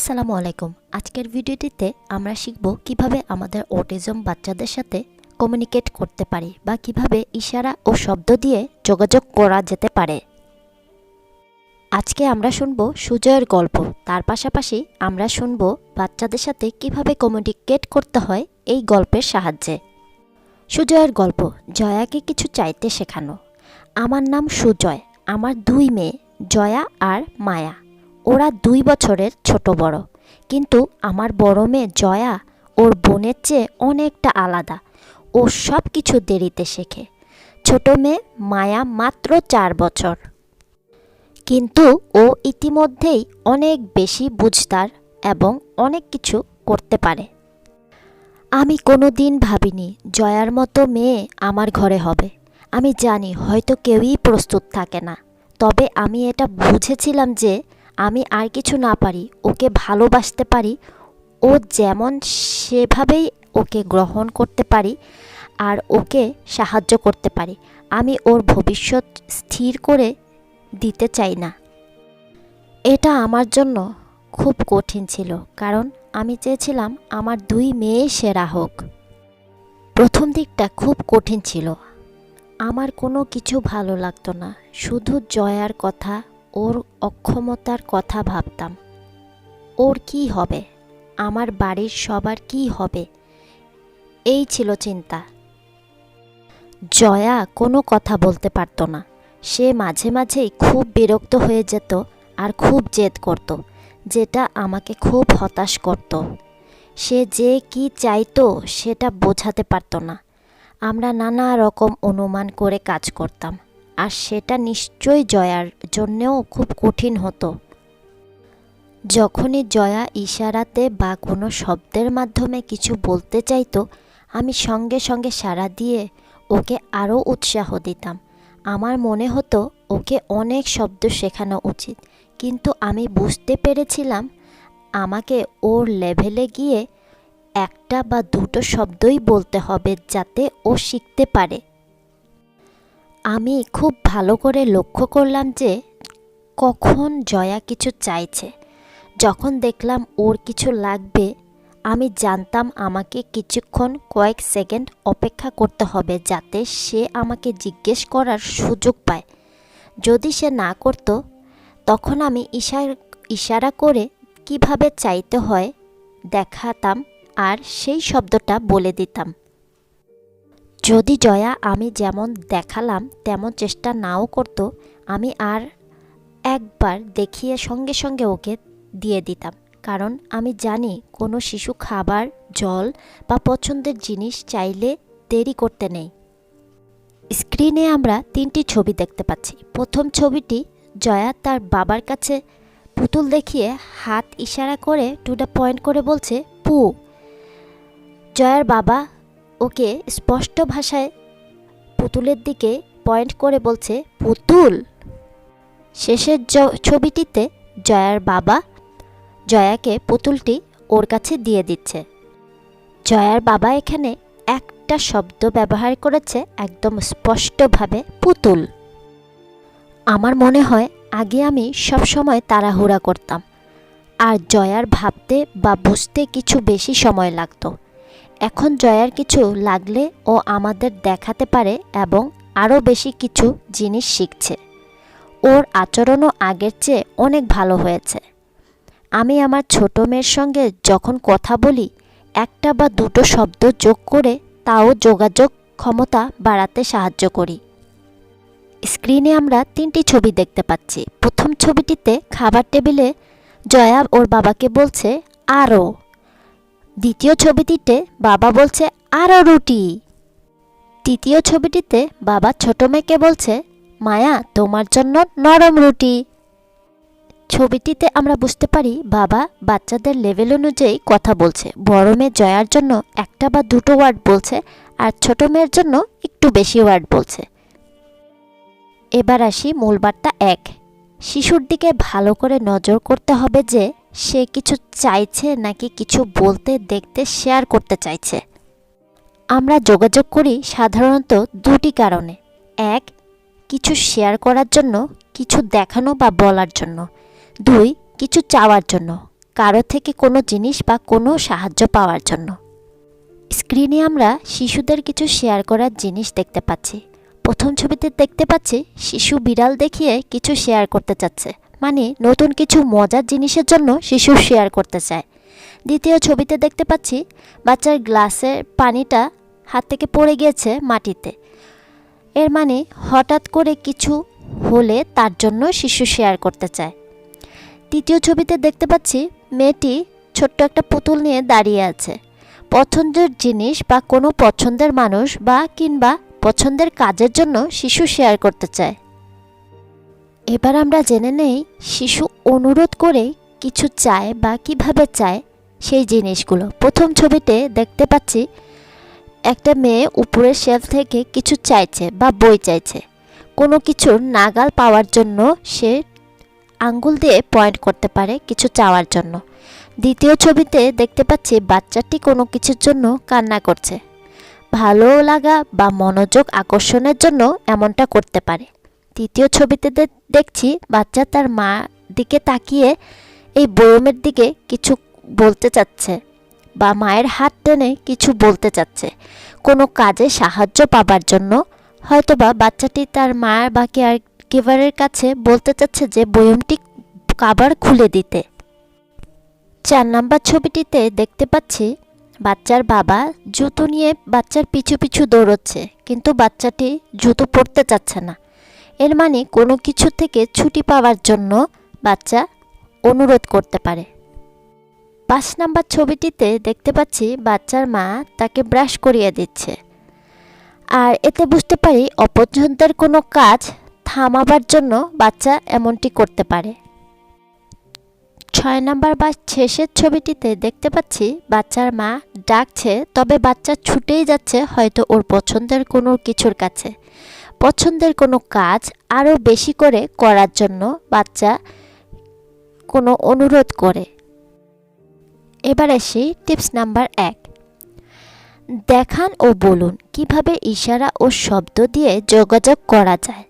আসসালামু আলাইকুম। আজকের ভিডিওটিতে আমরা শিখব কিভাবে আমাদের অটিজম বাচ্চাদের সাথে কমিউনিকেট করতে পারি বা কিভাবে ইশারা ও শব্দ দিয়ে যোগাযোগ করা যেতে পারে। আজকে আমরা শুনব সুজয়ের গল্প, তার পাশাপাশি আমরা শুনব বাচ্চাদের সাথে কিভাবে কমিউনিকেট করতে হয় এই গল্পের সাহায্যে। সুজয়ের গল্প, জয়াকে কিছু চাইতে শেখানো। আমার নাম সুজয়, আমার 2 মেয়ে জয়া আর মায়া। ওরা 2 বছরের ছোট বড়, কিন্তু আমার বড় মেয়ে জয়া ওর বোনের চেয়ে অনেকটা আলাদা। ও সব কিছু দেরিতে শেখে। ছোট মেয়ে মায়া মাত্র 4 বছর, কিন্তু ও ইতিমধ্যেই অনেক বেশি বুঝদার এবং অনেক কিছু করতে পারে। আমি কোনো দিন ভাবিনি জয়ার মতো মেয়ে আমার ঘরে হবে। আমি জানি হয়তো কেউই প্রস্তুত থাকে না, তবে আমি এটা বুঝেছিলাম যে আমি আর কিছু না পারি, ওকে ভালোবাসতে পারি, ও যেমন সেভাবেই ওকে গ্রহণ করতে পারি আর ওকে সাহায্য করতে পারি। আমি ওর ভবিষ্যৎ স্থির করে দিতে চাই না। এটা আমার জন্য খুব কঠিন ছিল, কারণ আমি চেয়েছিলাম আমার 2 মেয়ে সেরা হোক। প্রথম দিকটা খুব কঠিন ছিল। আমার কোনো কিছু ভালো লাগতো না, শুধু জয়ার কথা, ওর অক্ষমতার কথা ভাবতাম। ওর কি হবে, আমার বাড়ির সবার কি হবে, এই ছিল চিন্তা। জয়া কোনো কথা বলতে পারতো না। সে মাঝে মাঝেই খুব বিরক্ত হয়ে যেত আর খুব জেদ করত, যেটা আমাকে খুব হতাশ করত। সে যে কি চাইতো সেটা বোঝাতে পারতো না। আমরা নানা রকম অনুমান করে কাজ করতাম, আর সেটা নিশ্চয়ই জয়ার জন্যেও খুব কঠিন হতো। যখনই জয়া ইশারাতে বা কোনো শব্দের মাধ্যমে কিছু বলতে চাইতো, আমি সঙ্গে সঙ্গে সাড়া দিয়ে ওকে আরও উৎসাহ দিতাম। আমার মনে হতো ওকে অনেক শব্দ শেখানো উচিত, কিন্তু আমি বুঝতে পেরেছিলাম আমাকে ওর লেভেলে গিয়ে 1 বা 2 শব্দই বলতে হবে যাতে ও শিখতে পারে। আমি খুব ভালো করে লক্ষ্য করলাম যে কখন জয়া কিছু চাইছে। যখন দেখলাম ওর কিছু লাগবে, আমি জানতাম আমাকে কিছুক্ষণ কয়েক সেকেন্ড অপেক্ষা করতে হবে যাতে সে আমাকে জিজ্ঞেস করার সুযোগ পায়। যদি সে না করত, তখন আমি ইশারা করে কিভাবে চাইতে হয় দেখাতাম আর সেই শব্দটা বলে দিতাম। যদি জয়া আমি যেমন দেখালাম তেমন চেষ্টা নাও করত, আমি আর একবার দেখিয়ে সঙ্গে সঙ্গে ওকে দিয়ে দিতাম, কারণ আমি জানি কোনো শিশু খাবার, জল বা পছন্দের জিনিস চাইলে দেরি করতে নেই। স্ক্রিনে আমরা 3টি ছবি দেখতে পাচ্ছি। প্রথম ছবিটি জয়া তার বাবার কাছে পুতুল দেখিয়ে হাত ইশারা করে টু দ্য পয়েন্ট করে বলছে পু। জয়ার বাবা ওকে স্পষ্ট ভাষায় পুতুলের দিকে পয়েন্ট করে বলছে পুতুল। শেষের ছবিটিতে জয়ার বাবা জয়াকে পুতুলটি ওর কাছে দিয়ে দিচ্ছে। জয়ার বাবা এখানে একটা শব্দ ব্যবহার করেছে একদম স্পষ্টভাবে, পুতুল। আমার মনে হয় আগে আমি সবসময় তাড়াহুড়া করতাম, আর জয়ার ভাবতে বা বুঝতে কিছু বেশি সময় লাগতো। এখন জয়ার কিছু লাগলে ও আমাদের দেখাতে পারে এবং আরও বেশি কিছু জিনিস শিখছে। ওর আচরণও আগের চেয়ে অনেক ভালো হয়েছে। আমি আমার ছোট মেয়ের সঙ্গে যখন কথা বলি, 1 বা 2 শব্দ যোগ করে তাও যোগাযোগ ক্ষমতা বাড়াতে সাহায্য করি। স্ক্রিনে আমরা 3টি ছবি দেখতে পাচ্ছি। প্রথম ছবিটিতে খাবার টেবিলে জয়া ওর বাবাকে বলছে আরও। দ্বিতীয় ছবিটিতে বাবা বলছে আরও রুটি। তৃতীয় ছবিটিতে বাবা ছোট মেয়েকে বলছে মায়া তোমার জন্য নরম রুটি। ছবিটিতে আমরা বুঝতে পারি বাবা বাচ্চাদের লেভেল অনুযায়ী কথা বলছে। বড় মেয়ে জয়ার জন্য 1 বা 2 ওয়ার্ড বলছে, আর ছোট মেয়ের জন্য একটু বেশি ওয়ার্ড বলছে। এবার আসি মূল বার্তা 1। শিশুর দিকে ভালো করে নজর করতে হবে যে সে কিছু চাইছে নাকি কিছু বলতে, দেখতে, শেয়ার করতে চাইছে। আমরা যোগাযোগ করি সাধারণত 2টি কারণে। 1, কিছু শেয়ার করার জন্য, কিছু দেখানো বা বলার জন্য। 2, কিছু চাওয়ার জন্য, কারো থেকে কোনো জিনিস বা কোনো সাহায্য পাওয়ার জন্য। স্ক্রিনে আমরা শিশুদের কিছু শেয়ার করার জিনিস দেখতে পাচ্ছি। প্রথম ছবিতে দেখতে পাচ্ছি শিশু বিড়াল দেখিয়ে কিছু শেয়ার করতে চাচ্ছে, মানে নতুন কিছু মজার জিনিসের জন্য শিশু শেয়ার করতে চায়। দ্বিতীয় ছবিতে দেখতে পাচ্ছি বাচ্চার গ্লাসের পানিটা হাত থেকে পড়ে গিয়েছে মাটিতে, এর মানে হঠাৎ করে কিছু হলে তার জন্য শিশু শেয়ার করতে চায়। তৃতীয় ছবিতে দেখতে পাচ্ছি মেয়েটি ছোট্ট একটা পুতুল নিয়ে দাঁড়িয়ে আছে। পছন্দের জিনিস বা কোনো পছন্দের মানুষ বা কিংবা পছন্দের কাজের জন্য শিশু শেয়ার করতে চায়। এবার আমরা জেনে নেই শিশু অনুরোধ করে কিছু চায় বা কিভাবে চায় সেই জিনিসগুলো। প্রথম ছবিতে দেখতে পাচ্ছি একটা মেয়ে উপরের শেলফ থেকে কিছু চাইছে বা বই চাইছে, কোনো কিছুর নাগাল পাওয়ার জন্য সে আঙ্গুল দিয়ে পয়েন্ট করতে পারে কিছু চাওয়ার জন্য। দ্বিতীয় ছবিতে দেখতে পাচ্ছি বাচ্চাটি কোনো কিছুর জন্য কান্না করছে, ভালো লাগা বা মনোযোগ আকর্ষণের জন্য এমনটা করতে পারে। তৃতীয় ছবিতে দেখছি বাচ্চা তার মা দিকে তাকিয়ে এই বয়মের দিকে কিছু বলতে চাচ্ছে বা মায়ের হাত টেনে কিছু বলতে চাচ্ছে, কোনো কাজে সাহায্য পাবার জন্য। হয়তোবা বাচ্চাটি তার মা বা কেয়ার গিভারের কাছে বলতে চাচ্ছে যে বয়মটি কাবার খুলে দিতে। 4 নম্বর ছবিটিতে দেখতে পাচ্ছি বাচ্চার বাবা জুতো নিয়ে বাচ্চার পিছু পিছু দৌড়চ্ছে, কিন্তু বাচ্চাটি জুতো পরতে চাচ্ছে না, এর মানে কোনো কিছু থেকে ছুটি পাওয়ার জন্য বাচ্চা অনুরোধ করতে পারে। 5 নম্বর ছবিটিতে দেখতে পাচ্ছি বাচ্চার মা তাকে ব্রাশ করিয়ে দিচ্ছে, আর এতে বুঝতে পারি অপছন্দের কোনো কাজ থামাবার জন্য বাচ্চা এমনটি করতে পারে। 6 নম্বর বা শেষের ছবিটিতে দেখতে পাচ্ছি বাচ্চার মা ডাকছে, তবে বাচ্চা ছুটেই যাচ্ছে হয়তো ওর পছন্দের কোনো কিছুর কাছে। পছন্দের কোনো কাজ আরও বেশি করে করার জন্য বাচ্চা কোনো অনুরোধ করে। এবার আসি টিপস নাম্বার 1, দেখান ও বলুন কিভাবে ইশারা ও শব্দ দিয়ে যোগাযোগ করা যায়।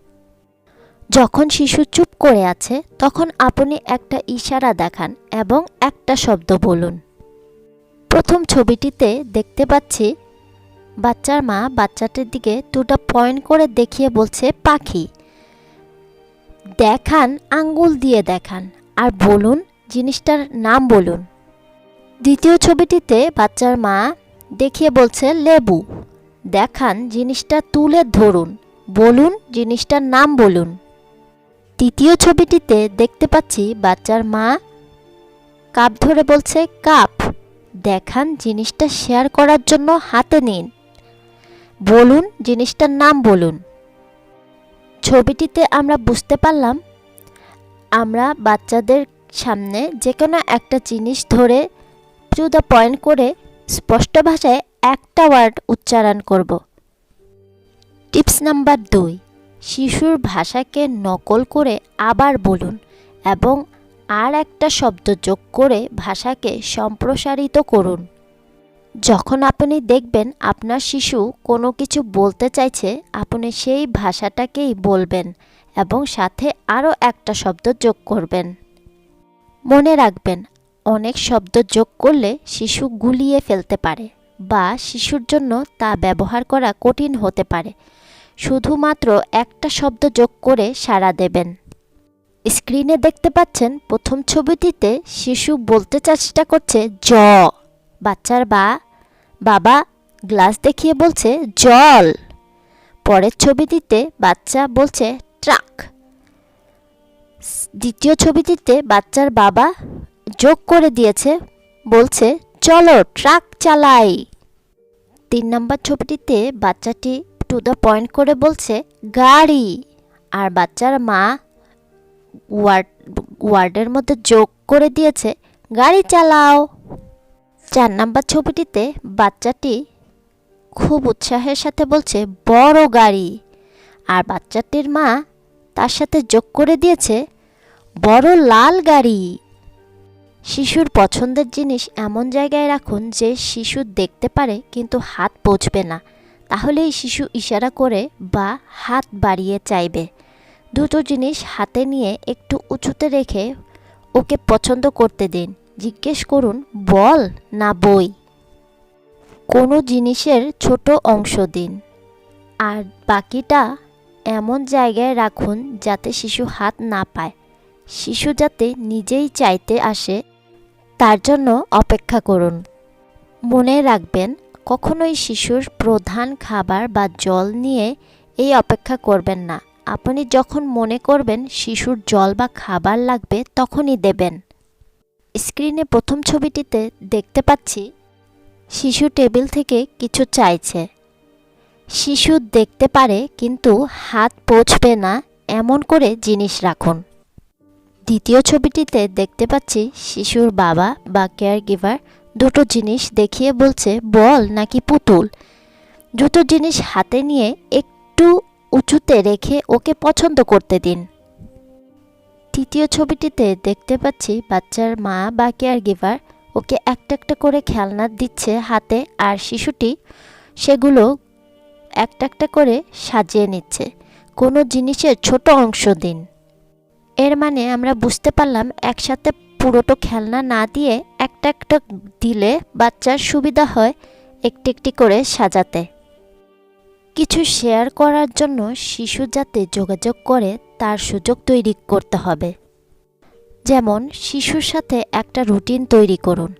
যখন শিশু চুপ করে আছে তখন আপনি একটা ইশারা দেখান এবং একটা শব্দ বলুন। প্রথম ছবিটিতে দেখতে পাচ্ছি বাচ্চার মা বাচ্চাটির দিকে দুটো পয়েন্ট করে দেখিয়ে বলছে পাখি। দেখান, আঙ্গুল দিয়ে দেখান আর বলুন জিনিসটার নাম বলুন। দ্বিতীয় ছবিটিতে বাচ্চার মা দেখিয়ে বলছে লেবু। দেখান, জিনিসটা তুলে ধরুন, বলুন জিনিসটার নাম বলুন। তৃতীয় ছবিটিতে দেখতে পাচ্ছি বাচ্চার মা কাপ ধরে বলছে কাপ। দেখান, জিনিসটা শেয়ার করার জন্য হাতে নিন, বলুন জিনিসটার নাম বলুন। ছবিটিতে আমরা বুঝতে পারলাম আমরা বাচ্চাদের সামনে যে কোনো একটা জিনিস ধরে টু দ্য পয়েন্ট করে স্পষ্ট ভাষায় একটা ওয়ার্ড উচ্চারণ করব। টিপস নাম্বার 2, শিশুর ভাষাকে নকল করে আবার বলুন এবং আর একটা শব্দ যোগ করে ভাষাকে সম্প্রসারিত করুন। যখন আপনি দেখবেন আপনার শিশু কোনো কিছু বলতে চাইছে, আপনি সেই ভাষাটাকেই বলবেন এবং সাথে আরও একটা শব্দ যোগ করবেন। মনে রাখবেন, অনেক শব্দ যোগ করলে শিশু গুলিয়ে ফেলতে পারে বা শিশুর জন্য তা ব্যবহার করা কঠিন হতে পারে। শুধুমাত্র একটা শব্দ যোগ করে সাড়া দেবেন। স্ক্রিনে দেখতে পাচ্ছেন প্রথম ছবিটিতে শিশু বলতে চেষ্টা করছে জ। বাচ্চার বাবা গ্লাস দেখিয়ে বলছে জল। পরের ছবিটিতে বাচ্চা বলছে ট্রাক। দ্বিতীয় ছবিটিতে বাচ্চার বাবা যোগ করে দিয়েছে, বলছে চলো ট্রাক চালাই। 3 নম্বর ছবিটিতে বাচ্চাটি টু দ্য পয়েন্ট করে বলছে গাড়ি, আর বাচ্চার মা ওয়ার্ডের মধ্যে যোগ করে দিয়েছে গাড়ি চালাও। 4 নম্বর ছবিটিতে বাচ্চাটি খুব উৎসাহের সাথে বলছে বড় গাড়ি, আর বাচ্চাটির মা তার সাথে যোগ করে দিয়েছে বড় লাল গাড়ি। শিশুর পছন্দের জিনিস এমন জায়গায় রাখুন যে শিশু দেখতে পারে কিন্তু হাত পৌঁছবে না, তাহলেই শিশু ইশারা করে বা হাত বাড়িয়ে চাইবে। দুটো জিনিস হাতে নিয়ে একটু উঁচুতে রেখে ওকে পছন্দ করতে দিন। জিজ্ঞেস করুন বল না বই। কোনো জিনিসের ছোট অংশ দিন আর বাকিটা এমন জায়গায় রাখুন যাতে শিশু হাত না পায়। শিশু যাতে নিজেই চাইতে আসে তার জন্য অপেক্ষা করুন। মনে রাখবেন, কখনোই শিশুর প্রধান খাবার বা জল নিয়ে এই অপেক্ষা করবেন না। আপনি যখন মনে করবেন শিশুর জল বা খাবার লাগবে তখনই দেবেন। স্ক্রিনে প্রথম ছবিটিতে দেখতে পাচ্ছি শিশু টেবিল থেকে কিছু চাইছে। শিশু দেখতে পারে কিন্তু হাত পৌঁছবে না এমন করে জিনিস রাখুন। দ্বিতীয় ছবিটিতে দেখতে পাচ্ছি শিশুর বাবা বা কেয়ার গিভার দুটো জিনিস দেখিয়ে বলছে বল নাকি পুতুল। দুটো জিনিস হাতে নিয়ে একটু উঁচুতে রেখে ওকে পছন্দ করতে দিন। তৃতীয় ছবিটিতে দেখতে পাচ্ছি বাচ্চার মা বা কেয়ার গিভার ওকে একটা একটা করে খেলনা দিচ্ছে হাতে, আর শিশুটি সেগুলো একটা একটা করে সাজিয়ে নিচ্ছে। কোনো জিনিসের ছোট অংশ দিন। এর মানে আমরা বুঝতে পারলাম একসাথে পুরোটো খেলনা না দিয়ে একটা একটা দিলে বাচ্চার সুবিধা হয় একটি একটি করে সাজাতে। কিছু শেয়ার করার জন্য শিশু যাতে যোগাযোগ করে তার সুযোগ তৈরি করতে হবে। যেমন শিশুর সাথে একটা রুটিন তৈরি করুন।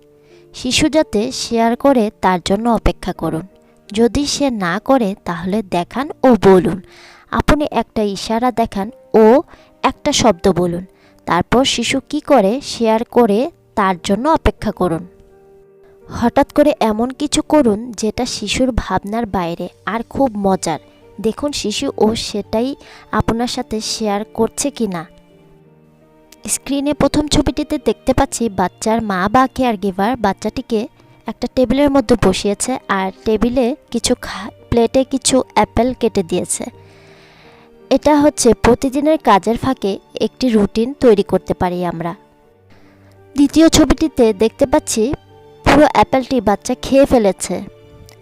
শিশু যাতে শেয়ার করে তার জন্য অপেক্ষা করুন। যদি সে না করে তাহলে দেখান ও বলুন। আপনি একটা ইশারা দেখান ও একটা শব্দ বলুন। তারপর শিশু কি করে শেয়ার করে তার জন্য অপেক্ষা করুন। হঠাৎ করে এমন কিছু করুন যেটা শিশুর ভাবনার বাইরে আর খুব মজার। দেখুন শিশু ও সেটাই আপনার সাথে শেয়ার করছে কি না। স্ক্রিনে প্রথম ছবিটিতে দেখতে পাচ্ছি বাচ্চার মা বা কেয়ার গিভার বাচ্চাটিকে একটা টেবিলের মধ্যে বসিয়েছে আর টেবিলে কিছু প্লেটে কিছু অ্যাপেল কেটে দিয়েছে। এটা হচ্ছে প্রতিদিনের কাজের ফাঁকে একটি রুটিন তৈরি করতে পারি আমরা। দ্বিতীয় ছবিটিতে দেখতে পাচ্ছি পুরো অ্যাপেলটি বাচ্চা খেয়ে ফেলেছে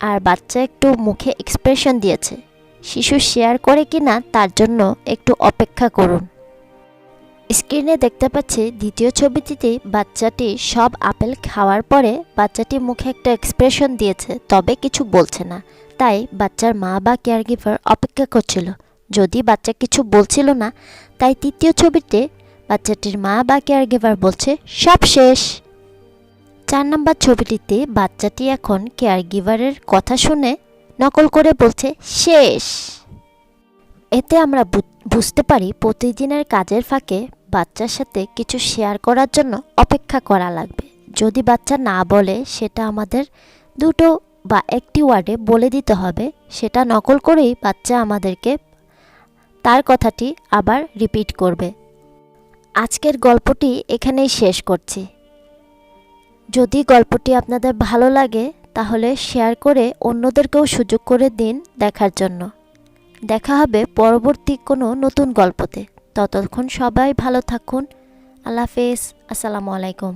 আর বাচ্চা একটু মুখে এক্সপ্রেশন দিয়েছে। শিশু শেয়ার করে কিনা তার জন্য একটু অপেক্ষা করুন। স্ক্রিনে দেখতে পাচ্ছি দ্বিতীয় ছবিটিতে বাচ্চাটি সব আপেল খাওয়ার পরে বাচ্চাটি মুখে একটা এক্সপ্রেশন দিয়েছে, তবে কিছু বলছে না। তাই বাচ্চার মা বা কেয়ার গিভার অপেক্ষা করছিল। যদি বাচ্চা কিছু বলছিল না, তাই তৃতীয় ছবিতে বাচ্চাটির মা বা কেয়ার গিভার বলছে সব শেষ। 4 নম্বর ছবিটিতে বাচ্চাটি এখন কেয়ার গিভারের কথা শুনে নকল করে বলছে শেষ। এতে আমরা বুঝতে পারি প্রতিদিনের কাজের ফাঁকে বাচ্চার সাথে কিছু শেয়ার করার জন্য অপেক্ষা করা লাগবে। যদি বাচ্চা না বলে সেটা আমাদের দুটো বা একটি ওয়ার্ডে বলে দিতে হবে। সেটা নকল করেই বাচ্চা আমাদেরকে তার কথাটি আবার রিপিট করবে। আজকের গল্পটি এখানেই শেষ করছি। যদি গল্পটি আপনাদের ভালো লাগে তাহলে শেয়ার করে অন্যদেরকেও সুযোগ করে দিন দেখার জন্য। দেখা হবে পরবর্তী কোনো নতুন গল্পতে। ততক্ষণ সবাই ভালো থাকুন। আল্লাহ হাফেজ। আসসালামু আলাইকুম।